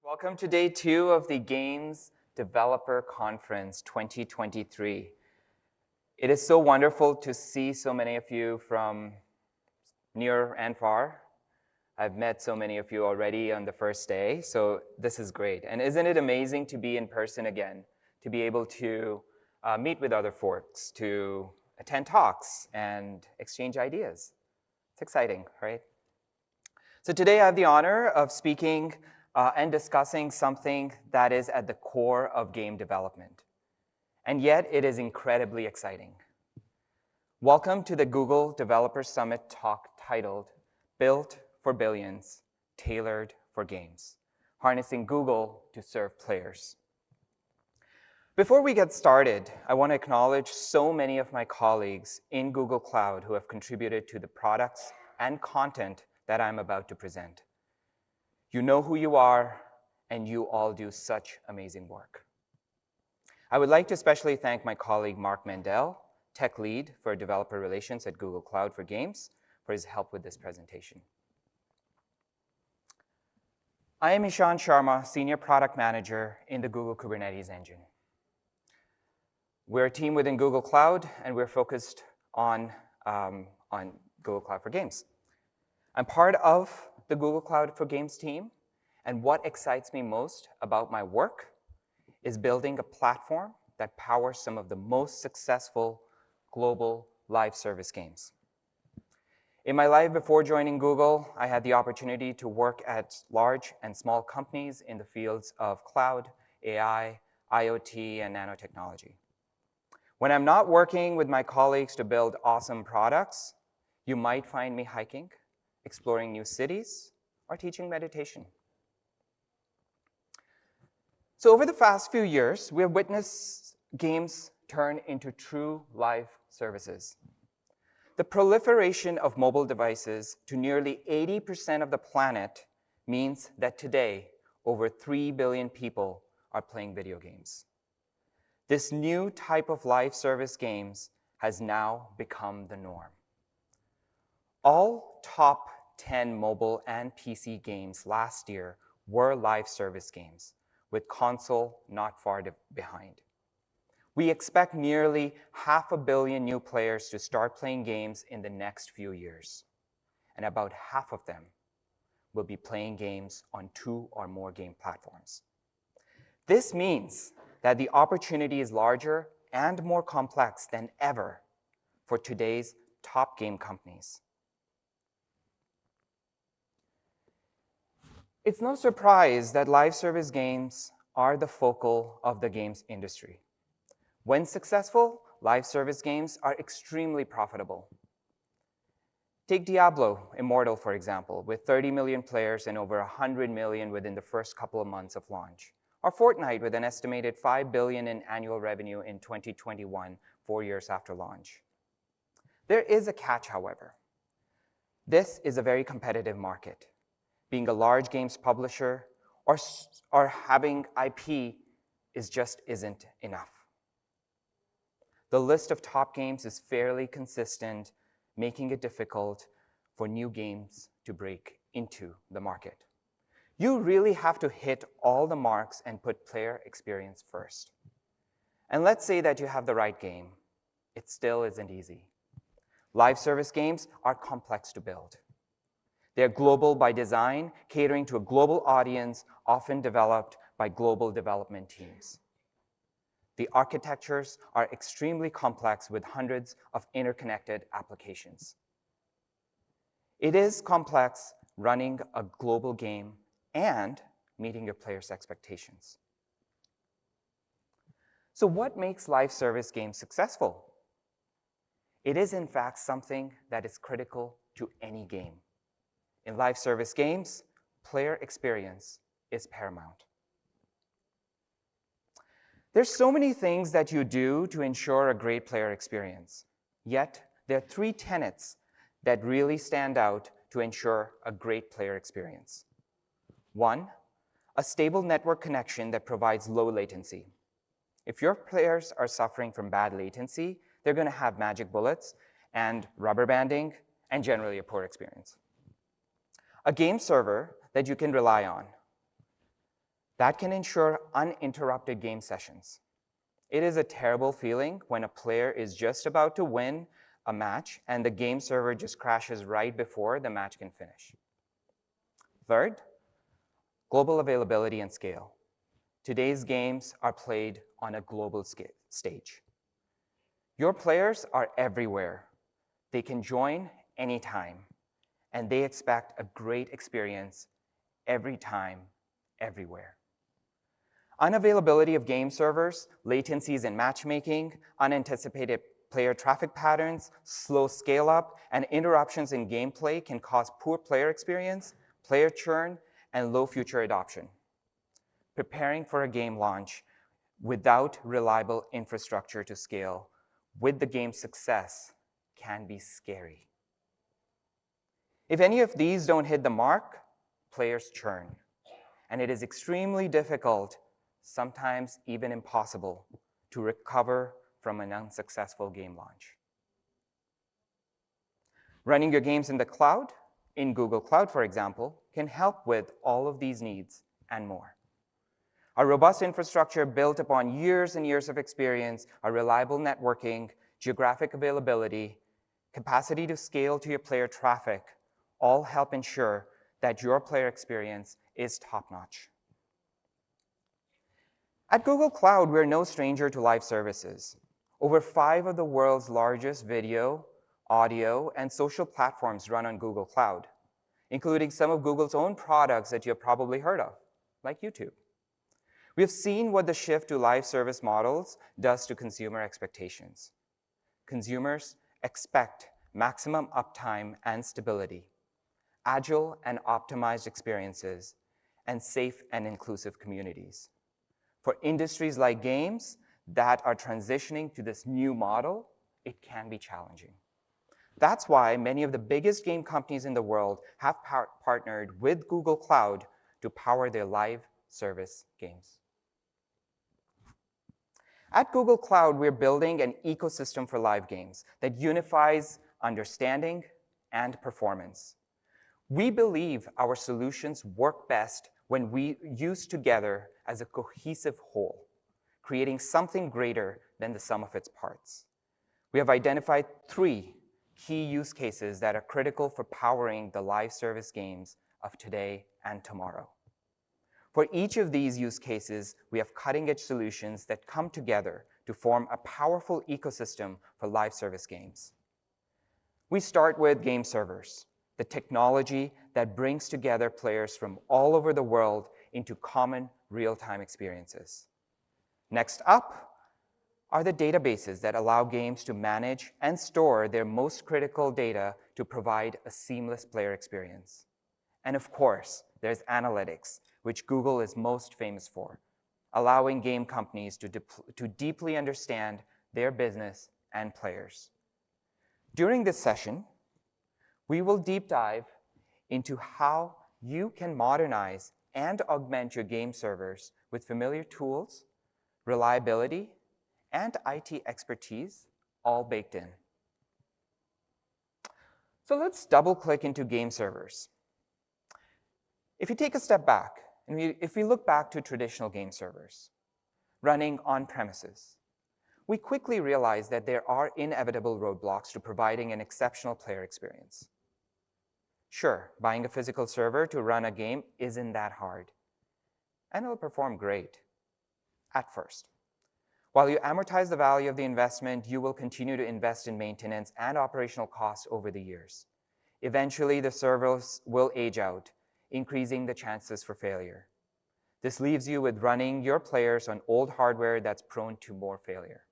Welcome to day 2 of the Games Developer Conference 2023. It is so wonderful to see so many of you from near and far. I've met so many of you already on the first day, so this is great. And isn't it amazing to be in person again, to be able to meet with other folks, to attend talks and exchange ideas? It's exciting, right? So today I have the honor of speaking and discussing something that is at the core of game development. And yet it is incredibly exciting. Welcome to the Google Developer Summit talk titled, Built for Billions, Tailored for Games, Harnessing Google to Serve Players. Before we get started, I want to acknowledge so many of my colleagues in Google Cloud who have contributed to the products and content that I'm about to present. You know who you are, and you all do such amazing work. I would like to especially thank my colleague Mark Mandel, Tech Lead for Developer Relations at Google Cloud for Games, for his help with this presentation. I am Ishan Sharma, Senior Product Manager in the Google Kubernetes Engine. We're a team within Google Cloud, and we're focused on Google Cloud for Games. I'm part of the Google Cloud for Games team, and what excites me most about my work is building a platform that powers some of the most successful global live service games. In my life before joining Google, I had the opportunity to work at large and small companies in the fields of cloud, AI, IoT, and nanotechnology. When I'm not working with my colleagues to build awesome products, you might find me hiking, exploring new cities, or teaching meditation. So over the past few years, we have witnessed games turn into true live services. The proliferation of mobile devices to nearly 80% of the planet means that today, over 3 billion people are playing video games. This new type of live service games has now become the norm. All top 10 mobile and PC games last year were live service games, with console not far behind. We expect nearly 500 million new players to start playing games in the next few years, and about half of them will be playing games on 2 or more game platforms. This means that the opportunity is larger and more complex than ever for today's top game companies. It's no surprise that live service games are the focal of the games industry. When successful, live service games are extremely profitable. Take Diablo Immortal, for example, with 30 million players and over 100 million within the first couple of months of launch. Or Fortnite with an estimated $5 billion in annual revenue in 2021, 4 years after launch. There is a catch, however. This is a very competitive market. Being a large games publisher or having IP isn't enough. The list of top games is fairly consistent, making it difficult for new games to break into the market. You really have to hit all the marks and put player experience first. And let's say that you have the right game. It still isn't easy. Live service games are complex to build. They're global by design, catering to a global audience, often developed by global development teams. The architectures are extremely complex with hundreds of interconnected applications. It is complex running a global game and meeting your players' expectations. So what makes live service games successful? It is, in fact, something that is critical to any game. In live service games, player experience is paramount. There's so many things that you do to ensure a great player experience. Yet, there are 3 tenets that really stand out to ensure a great player experience. 1, a stable network connection that provides low latency. If your players are suffering from bad latency, they're going to have magic bullets and rubber banding and generally a poor experience. A game server that you can rely on. That can ensure uninterrupted game sessions. It is a terrible feeling when a player is just about to win a match and the game server just crashes right before the match can finish. Third, global availability and scale. Today's games are played on a global stage. Your players are everywhere. They can join anytime, and they expect a great experience every time, everywhere. Unavailability of game servers, latencies in matchmaking, unanticipated player traffic patterns, slow scale-up, and interruptions in gameplay can cause poor player experience, player churn, and low future adoption. Preparing for a game launch without reliable infrastructure to scale with the game's success can be scary. If any of these don't hit the mark, players churn, and it is extremely difficult, sometimes even impossible, to recover from an unsuccessful game launch. Running your games in the cloud, in Google Cloud, for example, can help with all of these needs and more. A robust infrastructure built upon years and years of experience, a reliable networking, geographic availability, capacity to scale to your player traffic, all help ensure that your player experience is top-notch. At Google Cloud, we're no stranger to live services. Over 5 of the world's largest video, audio, and social platforms run on Google Cloud, including some of Google's own products that you've probably heard of, like YouTube. We have seen what the shift to live service models does to consumer expectations. Consumers expect maximum uptime and stability, agile and optimized experiences, and safe and inclusive communities. For industries like games that are transitioning to this new model, it can be challenging. That's why many of the biggest game companies in the world have partnered with Google Cloud to power their live service games. At Google Cloud, we're building an ecosystem for live games that unifies understanding and performance. We believe our solutions work best when we use together as a cohesive whole, creating something greater than the sum of its parts. We have identified 3 key use cases that are critical for powering the live service games of today and tomorrow. For each of these use cases, we have cutting-edge solutions that come together to form a powerful ecosystem for live service games. We start with game servers, the technology that brings together players from all over the world into common real-time experiences. Next up are the databases that allow games to manage and store their most critical data to provide a seamless player experience. And of course, there's analytics, which Google is most famous for, allowing game companies to deeply understand their business and players. During this session, we will deep dive into how you can modernize and augment your game servers with familiar tools, reliability, and IT expertise, all baked in. So let's double-click into game servers. If you take a step back, and if we look back to traditional game servers running on premises, we quickly realize that there are inevitable roadblocks to providing an exceptional player experience. Sure, buying a physical server to run a game isn't that hard, and it'll perform great at first. While you amortize the value of the investment, you will continue to invest in maintenance and operational costs over the years. Eventually, the servers will age out, increasing the chances for failure. This leaves you with running your players on old hardware that's prone to more failure.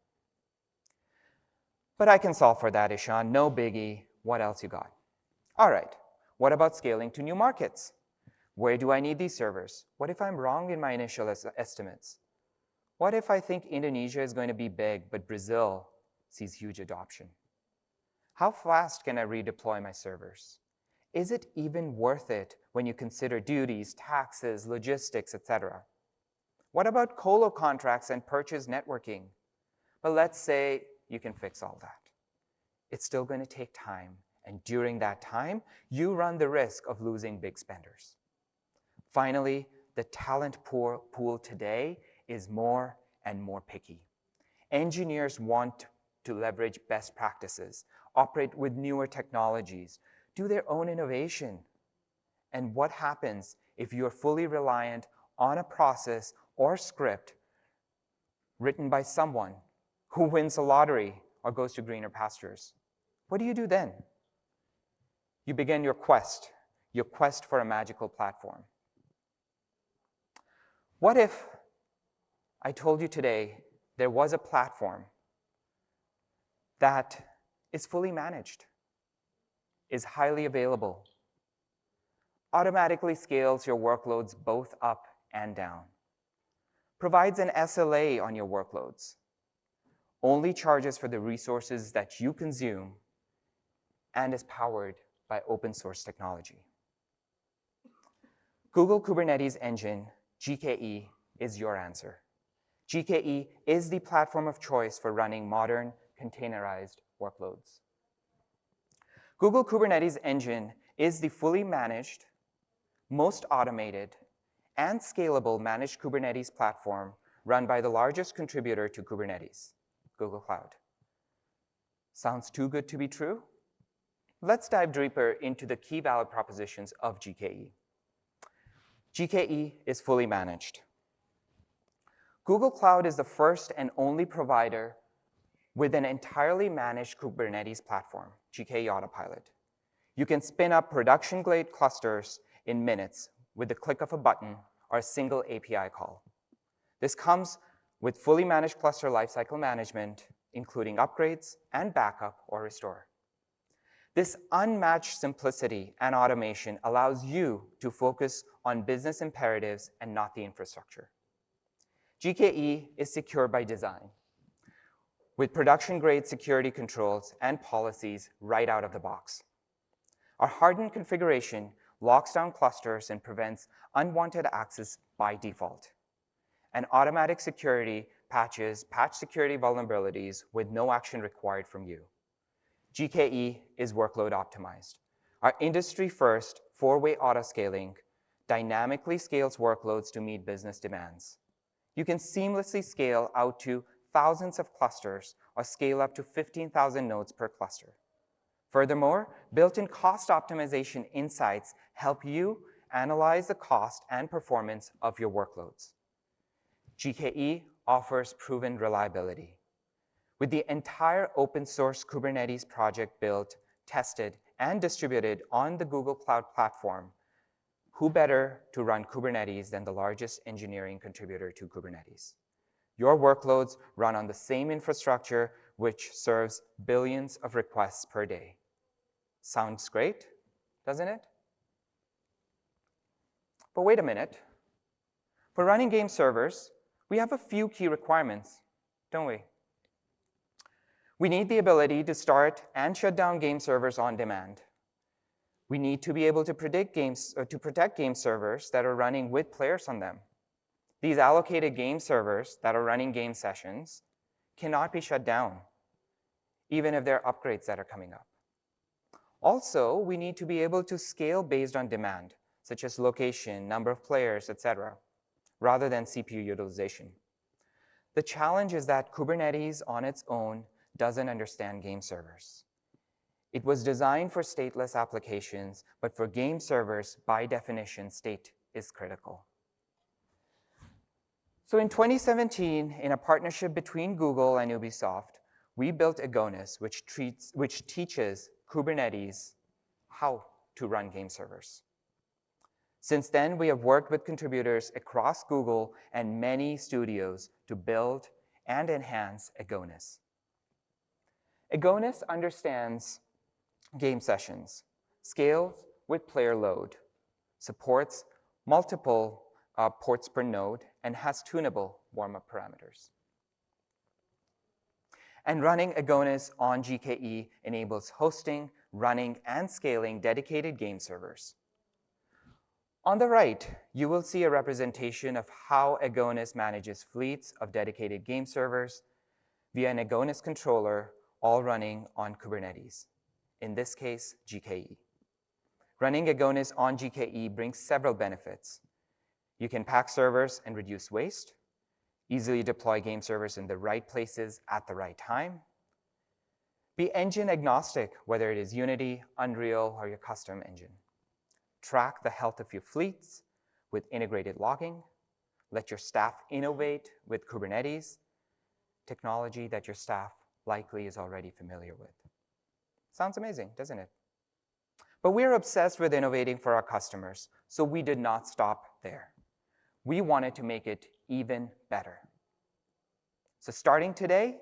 But I can solve for that, Ishan. No biggie. What else you got? All right. What about scaling to new markets? Where do I need these servers? What if I'm wrong in my initial estimates? What if I think Indonesia is going to be big, but Brazil sees huge adoption? How fast can I redeploy my servers? Is it even worth it when you consider duties, taxes, logistics, etc.? What about colo contracts and purchase networking? Well, let's say you can fix all that. It's still going to take time, and during that time, you run the risk of losing big spenders. Finally, the talent pool today is more and more picky. Engineers want to leverage best practices, operate with newer technologies, do their own innovation. And what happens if you're fully reliant on a process or script written by someone who wins the lottery or goes to greener pastures? What do you do then? You begin your quest for a magical platform. What if I told you today there was a platform that is fully managed, is highly available, automatically scales your workloads both up and down, provides an SLA on your workloads, only charges for the resources that you consume, and is powered by open source technology? Google Kubernetes Engine, GKE, is your answer. GKE is the platform of choice for running modern containerized workloads. Google Kubernetes Engine is the fully managed, most automated, and scalable managed Kubernetes platform run by the largest contributor to Kubernetes, Google Cloud. Sounds too good to be true? Let's dive deeper into the key value propositions of GKE. GKE is fully managed. Google Cloud is the first and only provider with an entirely managed Kubernetes platform, GKE Autopilot. You can spin up production-grade clusters in minutes with the click of a button or a single API call. This comes with fully managed cluster lifecycle management, including upgrades and backup or restore. This unmatched simplicity and automation allows you to focus on business imperatives and not the infrastructure. GKE is secure by design, with production-grade security controls and policies right out of the box. Our hardened configuration locks down clusters and prevents unwanted access by default. And automatic security patches patch security vulnerabilities with no action required from you. GKE is workload optimized. Our industry-first four-way autoscaling dynamically scales workloads to meet business demands. You can seamlessly scale out to thousands of clusters or scale up to 15,000 nodes per cluster. Furthermore, built-in cost optimization insights help you analyze the cost and performance of your workloads. GKE offers proven reliability. With the entire open source Kubernetes project built, tested, and distributed on the Google Cloud Platform, who better to run Kubernetes than the largest engineering contributor to Kubernetes? Your workloads run on the same infrastructure which serves billions of requests per day. Sounds great, doesn't it? But wait a minute. For running game servers, we have a few key requirements, don't we? We need the ability to start and shut down game servers on demand. We need to be able to protect game servers that are running with players on them. These allocated game servers that are running game sessions cannot be shut down, even if there are upgrades that are coming up. Also, we need to be able to scale based on demand, such as location, number of players, etc., rather than CPU utilization. The challenge is that Kubernetes on its own doesn't understand game servers. It was designed for stateless applications, but for game servers, by definition, state is critical. So in 2017, in a partnership between Google and Ubisoft, we built Agonis, which teaches Kubernetes how to run game servers. Since then, we have worked with contributors across Google and many studios to build and enhance Agonis. Agonis understands game sessions, scales with player load, supports multiple ports per node, and has tunable warm-up parameters. And running Agonis on GKE enables hosting, running, and scaling dedicated game servers. On the right, you will see a representation of how Agonis manages fleets of dedicated game servers via an Agonis controller, all running on Kubernetes, in this case, GKE. Running Agonis on GKE brings several benefits. You can pack servers and reduce waste, easily deploy game servers in the right places at the right time, be engine agnostic, whether it is Unity, Unreal, or your custom engine. Track the health of your fleets with integrated logging. Let your staff innovate with Kubernetes, technology that your staff likely is already familiar with. Sounds amazing, doesn't it? But we're obsessed with innovating for our customers, so we did not stop there. We wanted to make it even better. So starting today,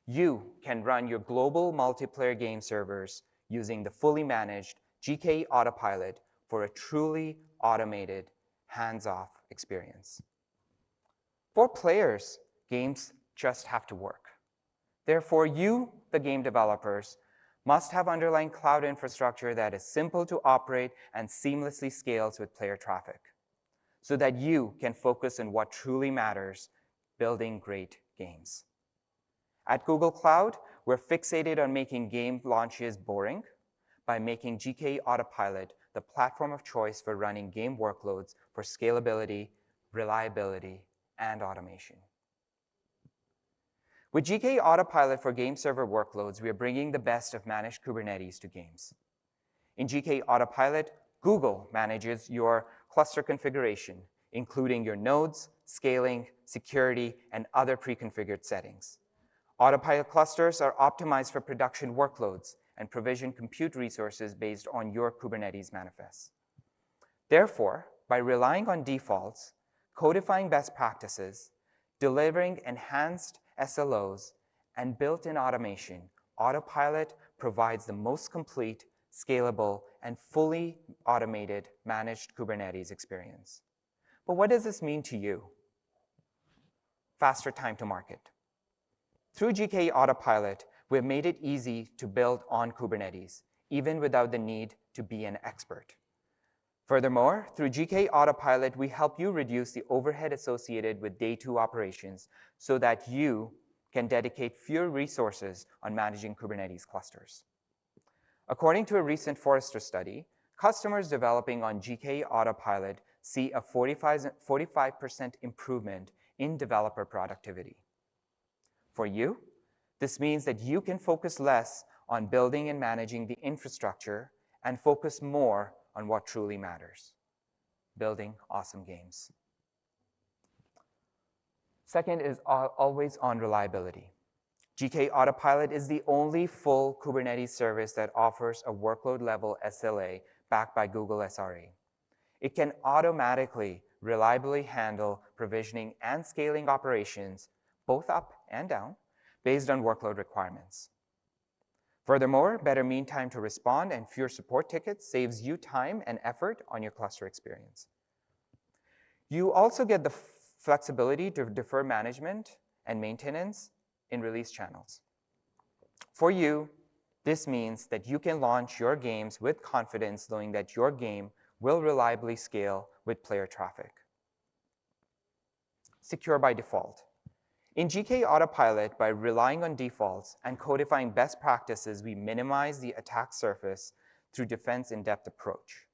you can run your global multiplayer game servers using the fully managed GK Autopilot for a truly automated, hands-off experience. For players, games just have to work. Therefore, you, the game developers, must have underlying cloud infrastructure that is simple to operate and seamlessly scales with player traffic, so that you can focus on what truly matters, building great games. At Google Cloud, we're fixated on making game launches boring by making GK Autopilot the platform of choice for running game workloads for scalability, reliability, and automation. With GK Autopilot for game server workloads, we are bringing the best of managed Kubernetes to games. In GK Autopilot, Google manages your cluster configuration, including your nodes, scaling, security, and other pre-configured settings. Autopilot clusters are optimized for production workloads and provision compute resources based on your Kubernetes manifests. Therefore, by relying on defaults, codifying best practices, delivering enhanced SLOs, and built-in automation, Autopilot provides the most complete, scalable, and fully automated managed Kubernetes experience. But what does this mean to you? Faster time to market. Through GK Autopilot, we've made it easy to build on Kubernetes, even without the need to be an expert. Furthermore, through GK Autopilot, we help you reduce the overhead associated with day 2 operations so that you can dedicate fewer resources on managing Kubernetes clusters. According to a recent Forrester study, customers developing on GK Autopilot see a 45% improvement in developer productivity. For you, this means that you can focus less on building and managing the infrastructure and focus more on what truly matters, building awesome games. Second is always-on reliability. GK Autopilot is the only full Kubernetes service that offers a workload-level SLA backed by Google SRE. It can automatically, reliably handle provisioning and scaling operations, both up and down, based on workload requirements. Furthermore, better mean time to respond and fewer support tickets saves you time and effort on your cluster experience. You also get the flexibility to defer management and maintenance in release channels. For you, this means that you can launch your games with confidence knowing that your game will reliably scale with player traffic. Secure by default. In GK Autopilot, by relying on defaults and codifying best practices, we minimize the attack surface through defense in-depth approach.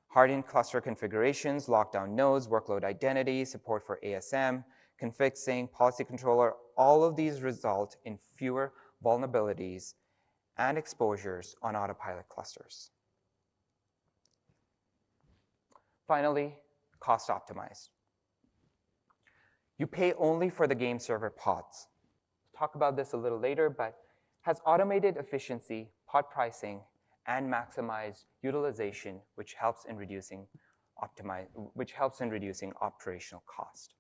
Hardened cluster configurations, lockdown nodes, workload identity, support for ASM, config sync, policy controller, all of these result in fewer vulnerabilities and exposures on Autopilot clusters. Finally, cost optimized. You pay only for the game server pods. We'll talk about this a little later, but has automated efficiency, pod pricing, and maximized utilization, which helps in reducing operational cost.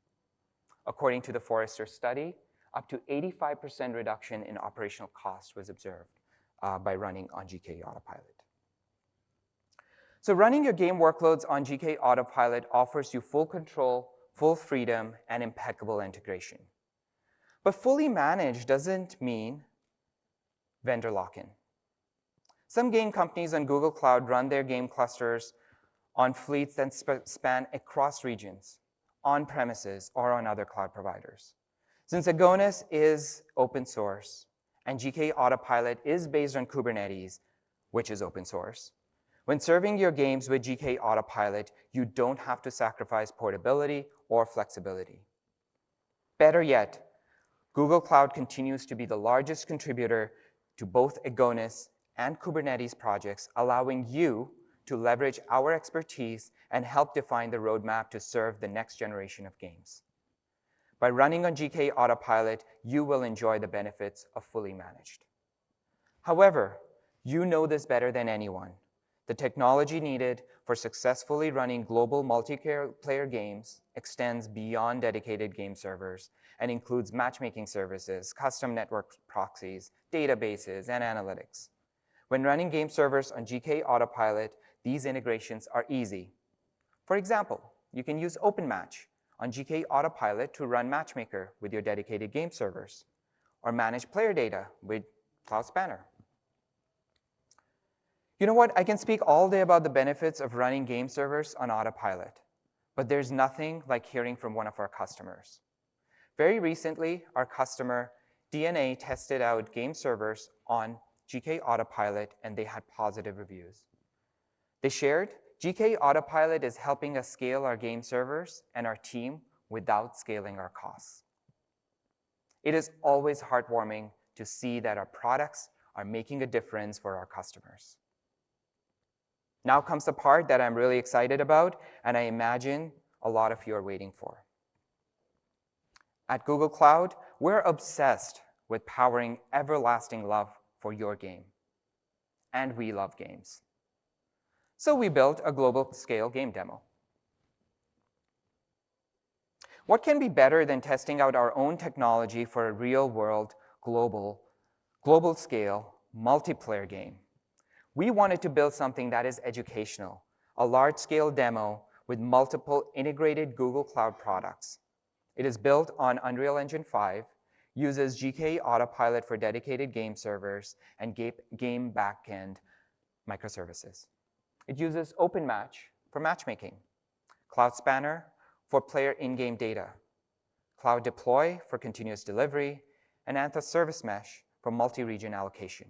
According to the Forrester study, up to 85% reduction in operational cost was observed by running on GK Autopilot. So running your game workloads on GK Autopilot offers you full control, full freedom, and impeccable integration. But fully managed doesn't mean vendor lock-in. Some game companies on Google Cloud run their game clusters on fleets that span across regions, on premises, or on other cloud providers. Since Agonis is open source and GK Autopilot is based on Kubernetes, which is open source, When serving your games with GK Autopilot, you don't have to sacrifice portability or flexibility. Better yet, Google Cloud continues to be the largest contributor to both Agonis and Kubernetes projects, allowing you to leverage our expertise and help define the roadmap to serve the next generation of games. By running on GK Autopilot, you will enjoy the benefits of fully managed. However, you know this better than anyone. The technology needed for successfully running global multiplayer games extends beyond dedicated game servers and includes matchmaking services, custom network proxies, databases, and analytics. When running game servers on GK Autopilot, these integrations are easy. For example, you can use OpenMatch on GK Autopilot to run Matchmaker with your dedicated game servers, or manage player data with Cloud Spanner. You know what? I can speak all day about the benefits of running game servers on Autopilot, but there's nothing like hearing from one of our customers. Very recently, our customer, DNA, tested out game servers on GK Autopilot, and they had positive reviews. They shared, GK Autopilot is helping us scale our game servers and our team without scaling our costs. It is always heartwarming to see that our products are making a difference for our customers. Now comes the part that I'm really excited about, and I imagine a lot of you are waiting for. At Google Cloud, we're obsessed with powering everlasting love for your game. And we love games. So we built a global scale game demo. What can be better than testing out our own technology for a real-world, global scale, multiplayer game? We wanted to build something that is educational, a large-scale demo with multiple integrated Google Cloud products. It is built on Unreal Engine 5, uses GK Autopilot for dedicated game servers, and game backend microservices. It uses OpenMatch for matchmaking, Cloud Spanner for player in-game data, Cloud Deploy for continuous delivery, and Anthos Service Mesh for multi-region allocation.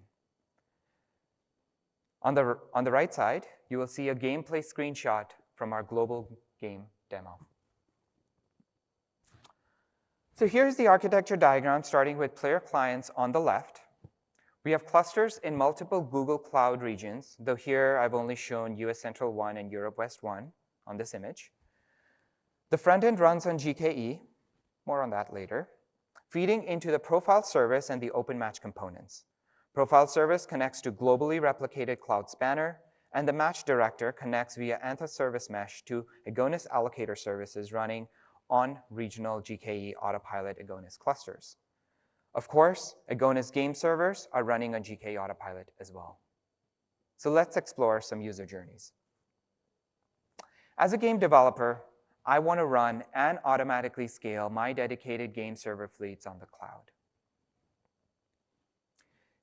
On the right side, you will see a gameplay screenshot from our global game demo. So here's the architecture diagram, starting with player clients on the left. We have clusters in multiple Google Cloud regions, though here I've only shown US Central 1 and Europe West 1 on this image. The front end runs on GKE, more on that later, feeding into the profile service and the OpenMatch components. Profile service connects to globally replicated Cloud Spanner, and the match director connects via Anthos Service Mesh to Agonis allocator services running on regional GKE Autopilot Agonis clusters. Of course, Agonis game servers are running on GK Autopilot as well. So let's explore some user journeys. As a game developer, I want to run and automatically scale my dedicated game server fleets on the cloud.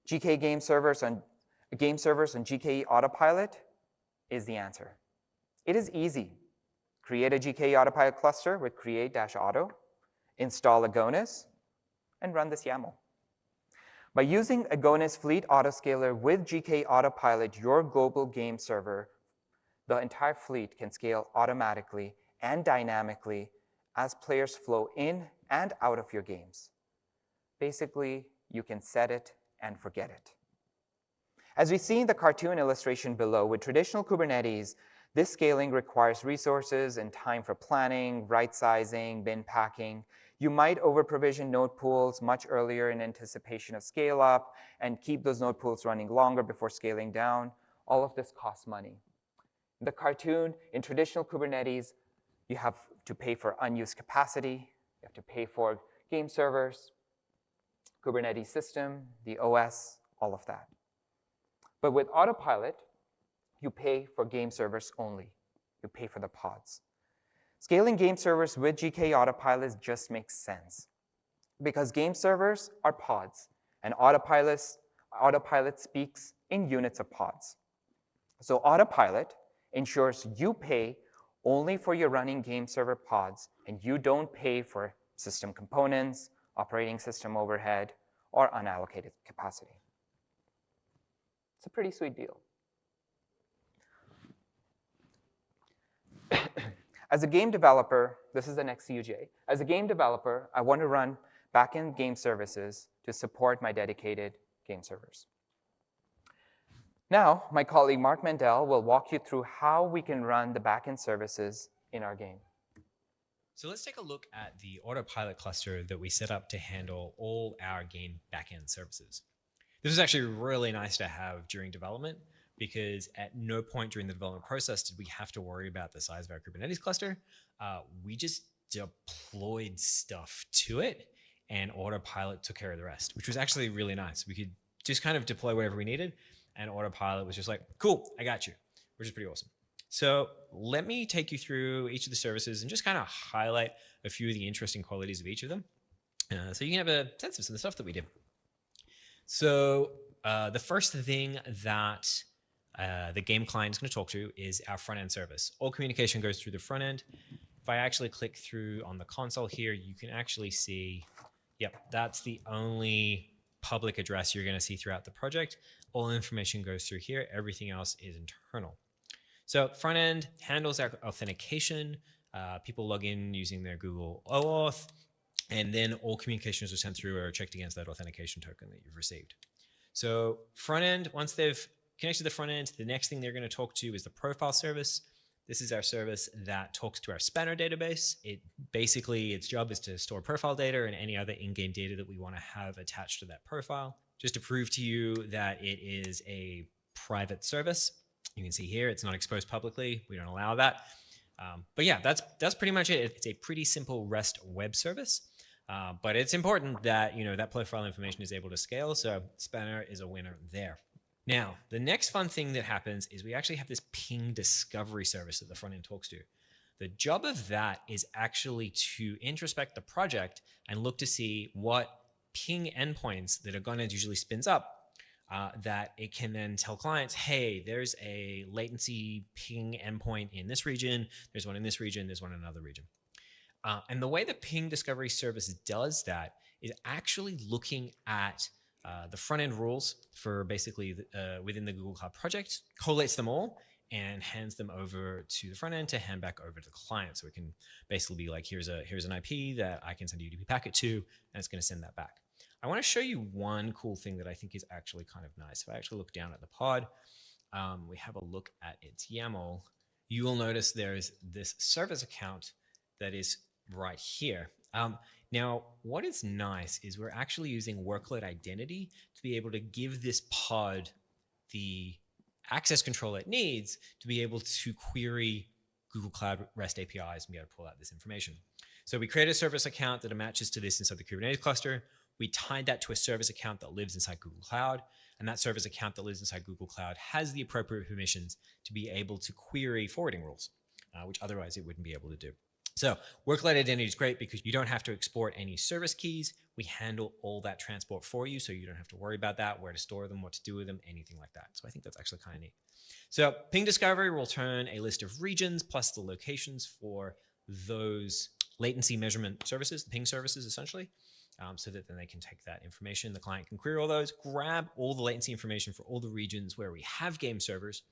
GK game servers on GKE Autopilot is the answer. It is easy. Create a GKE Autopilot cluster with create-auto, install Agonis, and run this YAML. By using Agonis Fleet Autoscaler with GK Autopilot, your global game server, the entire fleet can scale automatically and dynamically as players flow in and out of your games. Basically, you can set it and forget it. As we see in the cartoon illustration below, with traditional Kubernetes, this scaling requires resources and time for planning, right-sizing, bin packing. You might over-provision node pools much earlier in anticipation of scale-up and keep those node pools running longer before scaling down. All of this costs money. In the cartoon, in traditional Kubernetes, you have to pay for unused capacity. You have to pay for game servers, Kubernetes system, the OS, all of that. But with Autopilot, you pay for game servers only. You pay for the pods. Scaling game servers with GK Autopilot just makes sense because game servers are pods, and Autopilot speaks in units of pods. So Autopilot ensures you pay only for your running game server pods, and you don't pay for system components, operating system overhead, or unallocated capacity. It's a pretty sweet deal. As a game developer, this is the next CUJ. As a game developer, I want to run backend game services to support my dedicated game servers. Now, my colleague Mark Mandel will walk you through how we can run the backend services in our game. So let's take a look at the autopilot cluster that we set up to handle all our game backend services. This is actually really nice to have during development because at no point during the development process did we have to worry about the size of our Kubernetes cluster. We just deployed stuff to it and autopilot took care of the rest, which was actually really nice. We could just kind of deploy whatever we needed and autopilot was just like, cool, I got you, which is pretty awesome. So let me take you through each of the services and just kind of highlight a few of the interesting qualities of each of them so you can have a sense of some of the stuff that we did. So the first thing that the game client is going to talk to is our front-end service. All communication goes through the front end. If I actually click through on the console here, you can actually see, yep, that's the only public address you're going to see throughout the project. All information goes through here. Everything else is internal. So front end handles our authentication. People log in using their Google OAuth, and then all communications are sent through or checked against that authentication token that you've received. So front end, once they've connected to the front end, the next thing they're going to talk to is the profile service. This is our service that talks to our spanner database. Its job is to store profile data and any other in-game data that we want to have attached to that profile. Just to prove to you that it is a private service, you can see here it's not exposed publicly. We don't allow that. But yeah, that's pretty much it. It's a pretty simple REST web service, but it's important that that profile information is able to scale. So Spanner is a winner there. Now, the next fun thing that happens is we actually have this ping discovery service that the front end talks to. The job of that is actually to introspect the project and look to see what ping endpoints that are going to usually spins up that it can then tell clients, hey, there's a latency ping endpoint in this region, there's one in this region, there's one in another region. And the way the ping discovery service does that is actually looking at the front-end rules for basically within the Google Cloud project, collates them all, and hands them over to the front end to hand back over to the client. So it can basically be like, here's an IP that I can send a UDP packet to, and it's going to send that back. I want to show you one cool thing that I think is actually kind of nice. If I actually look down at the pod, we have a look at its YAML, you will notice there's this service account that is right here. Now, what is nice is we're actually using workload identity to be able to give this pod the access control it needs to be able to query Google Cloud REST APIs and be able to pull out this information. So we create a service account that matches to this inside the Kubernetes cluster. We tied that to a service account that lives inside Google Cloud, and that service account that lives inside Google Cloud has the appropriate permissions to be able to query forwarding rules, which otherwise it wouldn't be able to do. So workload identity is great because you don't have to export any service keys. We handle all that transport for you, so you don't have to worry about that, where to store them, what to do with them, anything like that. So I think that's actually kind of neat. So ping discovery will turn a list of regions plus the locations for those latency measurement services, the ping services essentially, so that then they can take that information. The client can query all those, grab all the latency information for all the regions where we have game servers,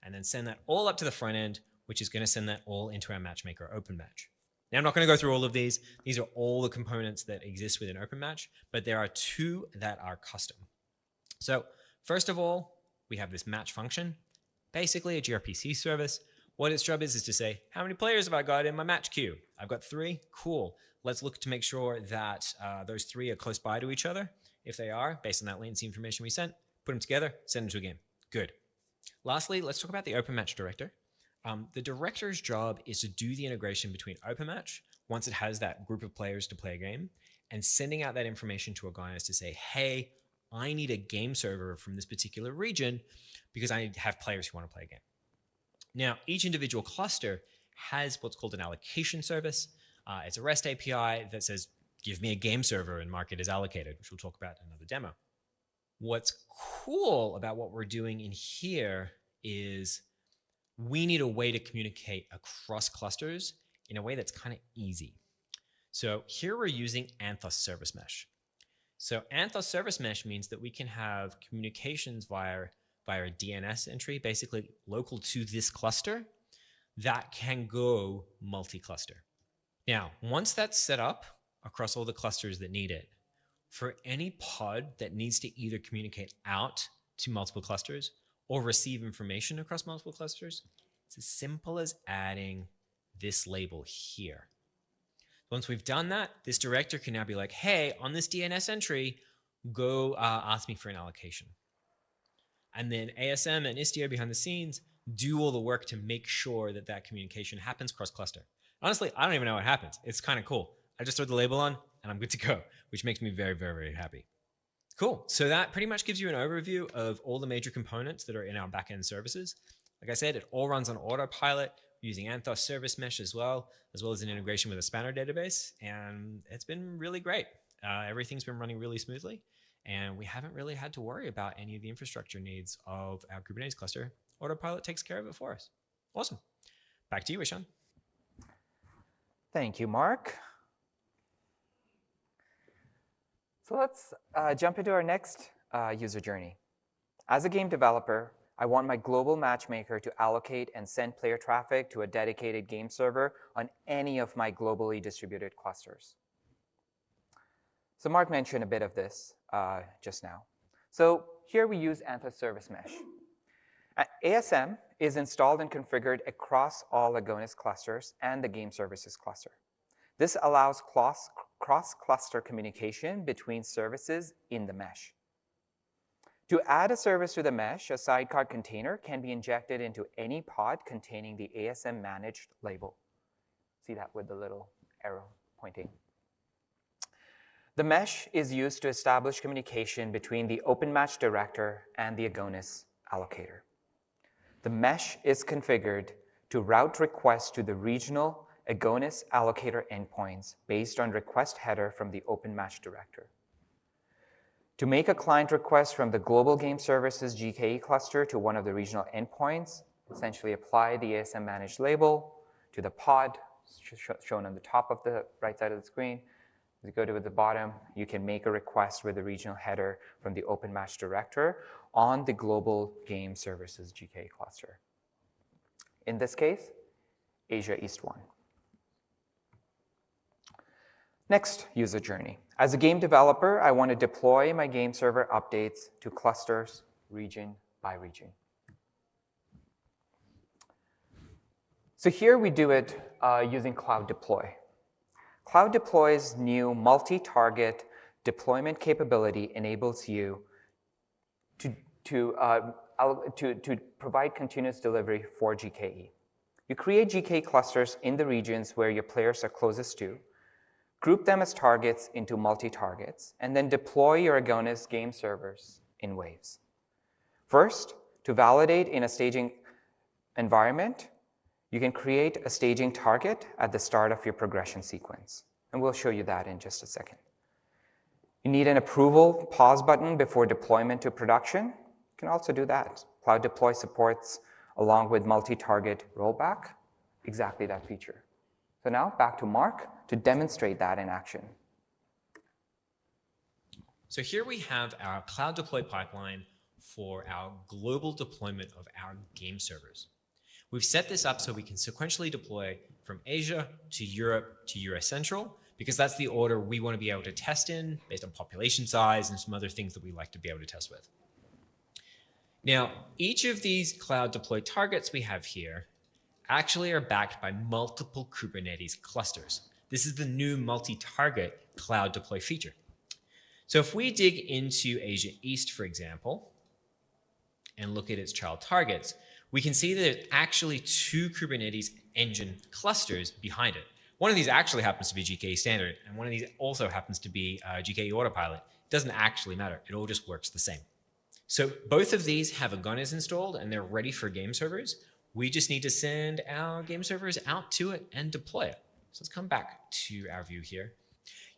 and then send that all up to the front end, which is going to send that all into our matchmaker OpenMatch. Now, I'm not going to go through all of these. These are all the components that exist within OpenMatch, but there are two that are custom. So first of all, we have this match function, basically a gRPC service. What its job is to say, how many players have I got in my match queue? I've got 3. Cool. Let's look to make sure that those 3 are close by to each other. If they are, based on that latency information we sent, put them together, send them to a game. Good. Lastly, let's talk about the OpenMatch director. The director's job is to do the integration between OpenMatch, once it has that group of players to play a game, and sending out that information to Organize to say, hey, I need a game server from this particular region because I have players who want to play a game. Now, each individual cluster has what's called an allocation service. It's a REST API that says, give me a game server and mark it as allocated, which we'll talk about in another demo. What's cool about what we're doing in here is we need a way to communicate across clusters in a way that's kind of easy. So here we're using Anthos Service Mesh. So Anthos Service Mesh means that we can have communications via a DNS entry, basically local to this cluster, that can go multi-cluster. Now, once that's set up across all the clusters that need it, for any pod that needs to either communicate out to multiple clusters or receive information across multiple clusters, it's as simple as adding this label here. Once we've done that, this director can now be like, hey, on this DNS entry, go ask me for an allocation. And then ASM and Istio behind the scenes do all the work to make sure that that communication happens cross-cluster. Honestly, I don't even know what happens. It's kind of cool. I just throw the label on and I'm good to go, which makes me very, very, very happy. Cool. So that pretty much gives you an overview of all the major components that are in our backend services. Like I said, it all runs on autopilot using Anthos service mesh as well as an integration with a spanner database. And it's been really great. Everything's been running really smoothly. And we haven't really had to worry about any of the infrastructure needs of our Kubernetes cluster. Autopilot takes care of it for us. Awesome. Back to you, Ishan. Thank you, Mark. So let's jump into our next user journey. As a game developer, I want my global matchmaker to allocate and send player traffic to a dedicated game server on any of my globally distributed clusters. So Mark mentioned a bit of this just now. So here we use Anthos Service Mesh. ASM is installed and configured across all Agonis clusters and the game services cluster. This allows cross-cluster communication between services in the mesh. To add a service to the mesh, a sidecar container can be injected into any pod containing the ASM managed label. See that with the little arrow pointing. The mesh is used to establish communication between the OpenMatch director and the Agonis allocator. The mesh is configured to route requests to the regional Agonis allocator endpoints based on request header from the OpenMatch director. To make a client request from the global game services GKE cluster to one of the regional endpoints, essentially apply the ASM managed label to the pod shown on the top of the right side of the screen. As you go to the bottom, you can make a request with the regional header from the OpenMatch director on the global game services GKE cluster. In this case, Asia East 1. Next user journey. As a game developer, I want to deploy my game server updates to clusters region by region. So here we do it using Cloud Deploy. Cloud Deploy's new multi-target deployment capability enables you to provide continuous delivery for GKE. You create GKE clusters in the regions where your players are closest to, group them as targets into multi-targets, and then deploy your Agonis game servers in waves. First, to validate in a staging environment, you can create a staging target at the start of your progression sequence. And we'll show you that in just a second. You need an approval pause button before deployment to production. You can also do that. Cloud Deploy supports, along with multi-target rollback, exactly that feature. So now back to Mark to demonstrate that in action. So here we have our Cloud Deploy pipeline for our global deployment of our game servers. We've set this up so we can sequentially deploy from Asia to Europe to US Central, because that's the order we want to be able to test in based on population size and some other things that we like to be able to test with. Now, each of these Cloud Deploy targets we have here actually are backed by multiple Kubernetes clusters. This is the new multi-target Cloud Deploy feature. So if we dig into Asia East, for example, and look at its child targets, we can see that there's actually 2 Kubernetes Engine clusters behind it. One of these actually happens to be GKE Standard, and one of these also happens to be GKE Autopilot. It doesn't actually matter. It all just works the same. So both of these have Agonis installed, and they're ready for game servers. We just need to send our game servers out to it and deploy it. So let's come back to our view here.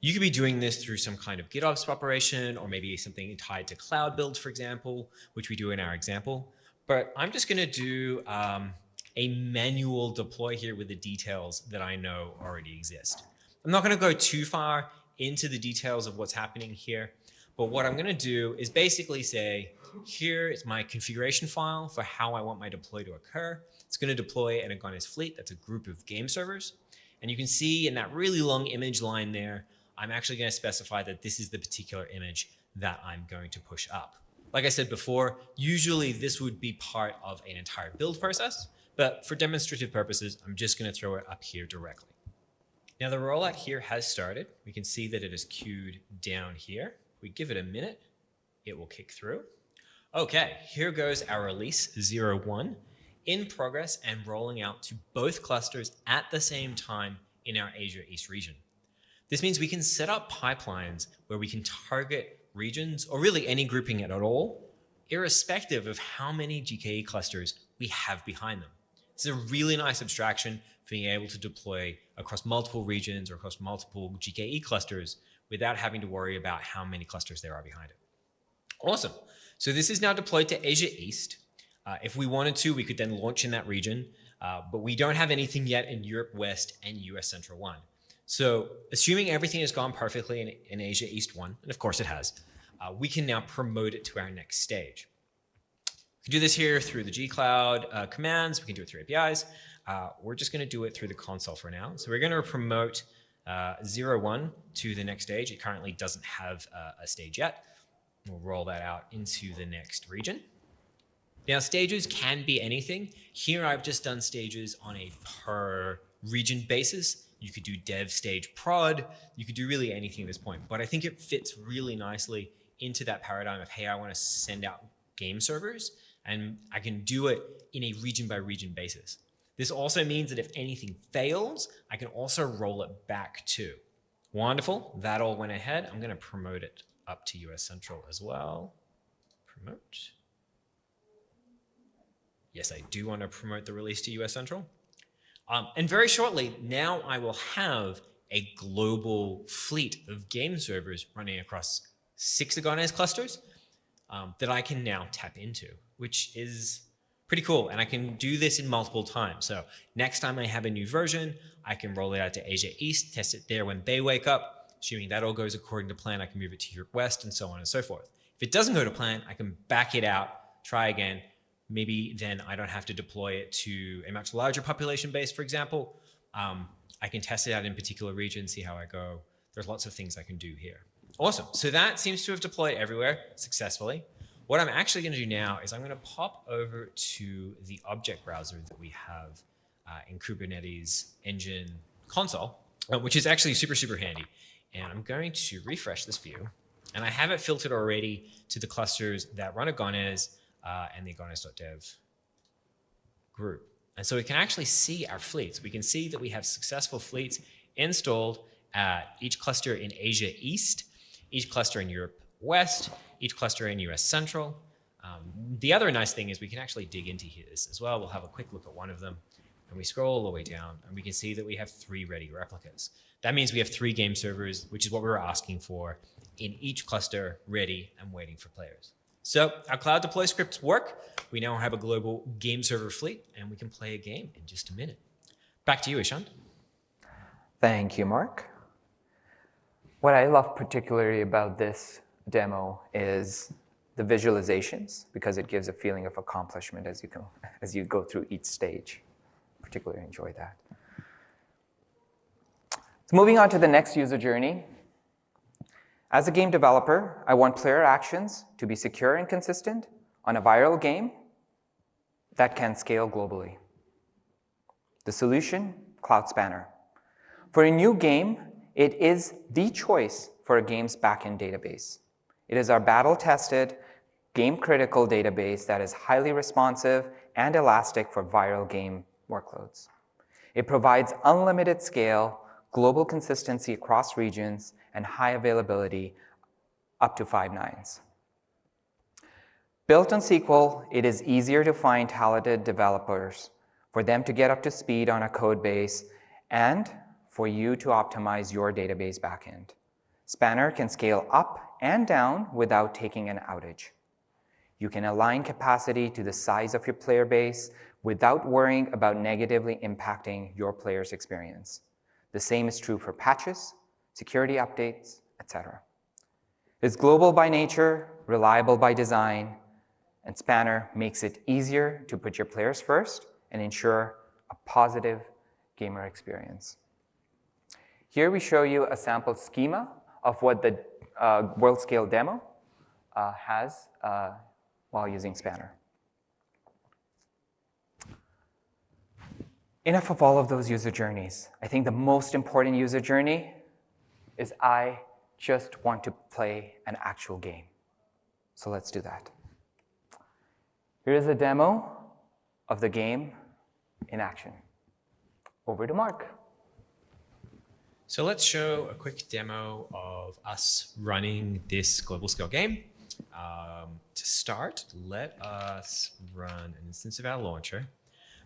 You could be doing this through some kind of GitOps operation, or maybe something tied to cloud builds, for example, which we do in our example. But I'm just going to do a manual deploy here with the details that I know already exist. I'm not going to go too far into the details of what's happening here, But what I'm going to do is basically say, here is my configuration file for how I want my deploy to occur. It's going to deploy an Agonis fleet. That's a group of game servers. And you can see in that really long image line there, I'm actually going to specify that this is the particular image that I'm going to push up. Like I said before, usually this would be part of an entire build process, but for demonstrative purposes, I'm just going to throw it up here directly. Now the rollout here has started. We can see that it is queued down here. We give it a minute, it will kick through. Okay, here goes our release 0.1 in progress and rolling out to both clusters at the same time in our Asia East region. This means we can set up pipelines where we can target regions, or really any grouping at all, irrespective of how many GKE clusters we have behind them. This is a really nice abstraction for being able to deploy across multiple regions or across multiple GKE clusters without having to worry about how many clusters there are behind it. Awesome. So this is now deployed to Asia East. If we wanted to, we could then launch in that region, but we don't have anything yet in Europe West and US Central 1. So assuming everything has gone perfectly in Asia East 1, and of course it has, we can now promote it to our next stage. We can do this here through the gcloud commands. We can do it through APIs. We're just going to do it through the console for now. So we're going to promote 0.1 to the next stage. It currently doesn't have a stage yet. We'll roll that out into the next region. Now, stages can be anything. Here, I've just done stages on a per region basis. You could do dev stage prod. You could do really anything at this point. But I think it fits really nicely into that paradigm of, hey, I want to send out game servers, and I can do it in a region by region basis. This also means that if anything fails, I can also roll it back too. Wonderful. That all went ahead. I'm going to promote it up to US Central as well. Promote. Yes, I do want to promote the release to US Central. And very shortly, now I will have a global fleet of game servers running across 6 Agones clusters that I can now tap into, which is pretty cool. And I can do this in multiple times. So next time I have a new version, I can roll it out to Asia East, test it there when they wake up. Assuming that all goes according to plan, I can move it to Europe West and so on and so forth. If it doesn't go to plan, I can back it out, try again. Maybe then I don't have to deploy it to a much larger population base, for example. I can test it out in particular regions, see how I go. There's lots of things I can do here. Awesome. So that seems to have deployed everywhere successfully. What I'm actually going to do now is I'm going to pop over to the object browser that we have in Kubernetes Engine console, which is actually super, super handy. And I'm going to refresh this view. And I have it filtered already to the clusters that run Agones and the agones.dev group. And so we can actually see our fleets. We can see that we have successful fleets installed at each cluster in Asia East, each cluster in Europe West, each cluster in US Central. The other nice thing is we can actually dig into this as well. We'll have a quick look at one of them. And we scroll all the way down, and we can see that we have 3 ready replicas. That means we have 3 game servers, which is what we were asking for, in each cluster ready and waiting for players. So our cloud deploy scripts work. We now have a global game server fleet, and we can play a game in just a minute. Back to you, Ishant. Thank you, Mark. What I love particularly about this demo is the visualizations, because it gives a feeling of accomplishment as you go through each stage. Particularly enjoy that. So moving on to the next user journey. As a game developer, I want player actions to be secure and consistent on a viral game that can scale globally. The solution, Cloud Spanner. For a new game, it is the choice for a game's backend database. It is our battle-tested, game-critical database that is highly responsive and elastic for viral game workloads. It provides unlimited scale, global consistency across regions, and high availability up to 5 nines. Built on SQL, it is easier to find talented developers, for them to get up to speed on a code base, and for you to optimize your database backend. Spanner can scale up and down without taking an outage. You can align capacity to the size of your player base without worrying about negatively impacting your player's experience. The same is true for patches, security updates, etc. It's global by nature, reliable by design, and Spanner makes it easier to put your players first and ensure a positive gamer experience. Here we show you a sample schema of what the world scale demo has while using Spanner. Enough of all of those user journeys. I think the most important user journey is I just want to play an actual game. So let's do that. Here is a demo of the game in action. Over to Mark. So let's show a quick demo of us running this global scale game. To start, let us run an instance of our launcher.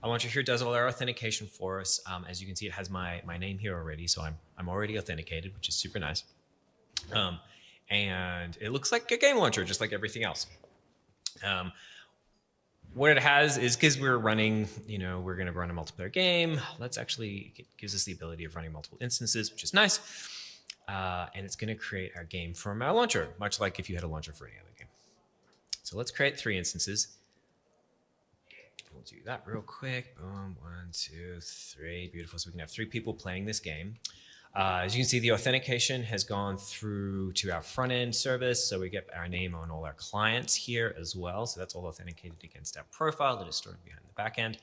Our launcher here does all our authentication for us. As you can see, it has my name here already, so I'm already authenticated, which is super nice. And it looks like a game launcher, just like everything else. What it has is, because we're running, we're going to run a multiplayer game. It gives us the ability of running multiple instances, which is nice. And it's going to create our game from our launcher, much like if you had a launcher for any other game. So let's create 3 instances. We'll do that real quick. Boom, 1, 2, 3. Beautiful. So we can have 3 people playing this game. As you can see, the authentication has gone through to our front end service. So we get our name on all our clients here as well. So that's all authenticated against our profile that is stored behind the back end.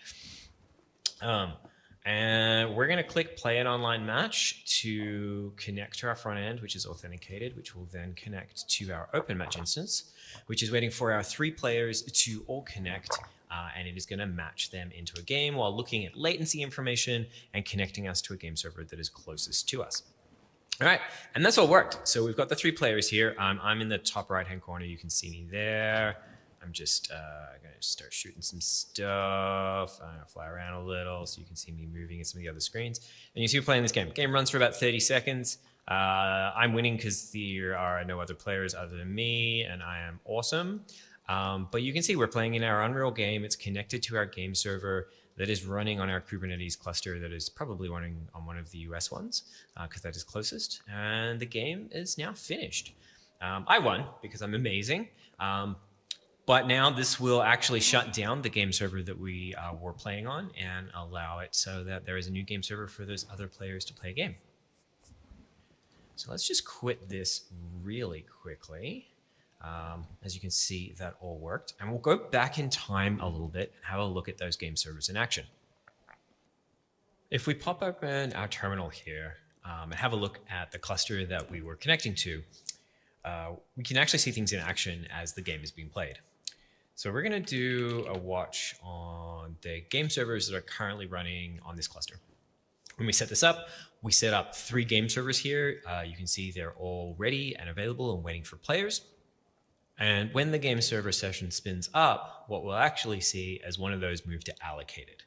And we're going to click play an online match to connect to our front end, which is authenticated, which will then connect to our open match instance, which is waiting for our 3 players to all connect. And it is going to match them into a game while looking at latency information and connecting us to a game server that is closest to us. All right, and that's all worked. So we've got the 3 players here. I'm in the top right-hand corner. You can see me there. I'm just going to start shooting some stuff. I'm going to fly around a little so you can see me moving in some of the other screens. And you see me playing this game. Game runs for about 30 seconds. I'm winning because there are no other players other than me, and I am awesome. But you can see we're playing in our Unreal game. It's connected to our game server that is running on our Kubernetes cluster that is probably running on one of the US ones because that is closest. And the game is now finished. I won because I'm amazing. But now this will actually shut down the game server that we were playing on and allow it so that there is a new game server for those other players to play a game. So let's just quit this really quickly. As you can see, that all worked. And we'll go back in time a little bit and have a look at those game servers in action. If we pop open our terminal here and have a look at the cluster that we were connecting to, we can actually see things in action as the game is being played. So we're going to do a watch on the game servers that are currently running on this cluster. When we set this up, we set up 3 game servers here. You can see they're all ready and available and waiting for players. And when the game server session spins up, what we'll actually see is one of those move to allocated.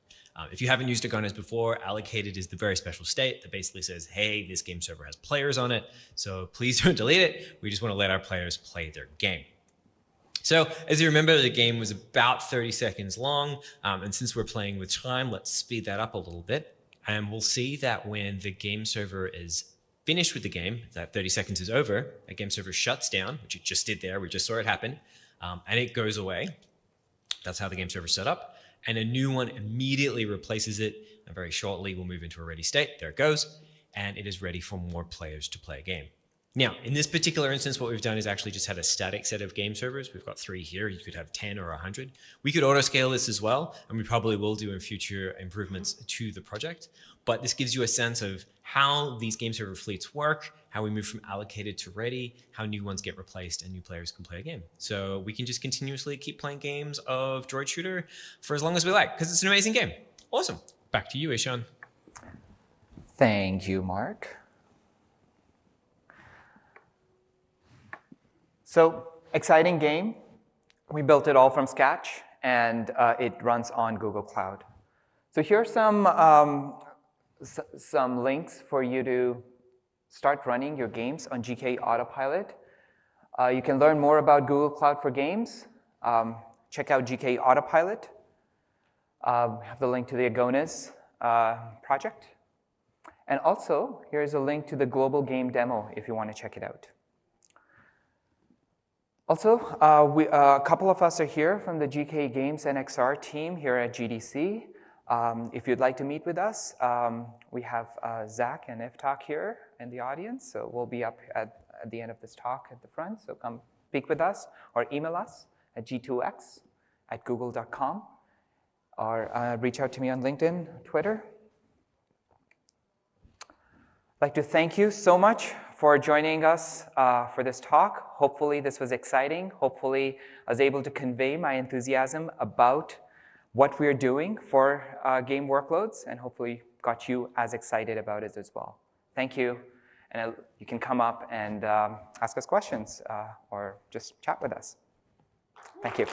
If you haven't used Agones before, allocated is the very special state that basically says, hey, this game server has players on it, so please don't delete it. We just want to let our players play their game. So as you remember, the game was about 30 seconds long. And since we're playing with time, let's speed that up a little bit. And we'll see that when the game server is finished with the game, that 30 seconds is over, a game server shuts down, which it just did there. We just saw it happen. And it goes away. That's how the game server is set up. And a new one immediately replaces it. And very shortly, we'll move into a ready state. There it goes. And it is ready for more players to play a game. Now, in this particular instance, what we've done is actually just had a static set of game servers. We've got 3 here. You could have 10 or 100. We could auto-scale this as well, and we probably will do in future improvements to the project. But this gives you a sense of how these game server fleets work, how we move from allocated to ready, how new ones get replaced, and new players can play a game. So we can just continuously keep playing games of Droid Shooter for as long as we like, because it's an amazing game. Awesome. Back to you, Ishan. Thank you, Mark. So, exciting game. We built it all from scratch, and it runs on Google Cloud. So here are some links for you to start running your games on GK Autopilot. You can learn more about Google Cloud for Games. Check out GK Autopilot. Have the link to the Agones project. And also, here's a link to the global game demo if you want to check it out. Also, a couple of us are here from the GK Games and XR team here at GDC. If you'd like to meet with us, we have Zach and Iftak here in the audience, so we'll be up at the end of this talk at the front, so come speak with us or email us at g2x@google.com or reach out to me on LinkedIn, Twitter. I'd like to thank you so much for joining us for this talk. Hopefully this was exciting. Hopefully I was able to convey my enthusiasm about what we're doing for game workloads, and hopefully got you as excited about it as well. Thank you. And you can come up and ask us questions or just chat with us. Thank you.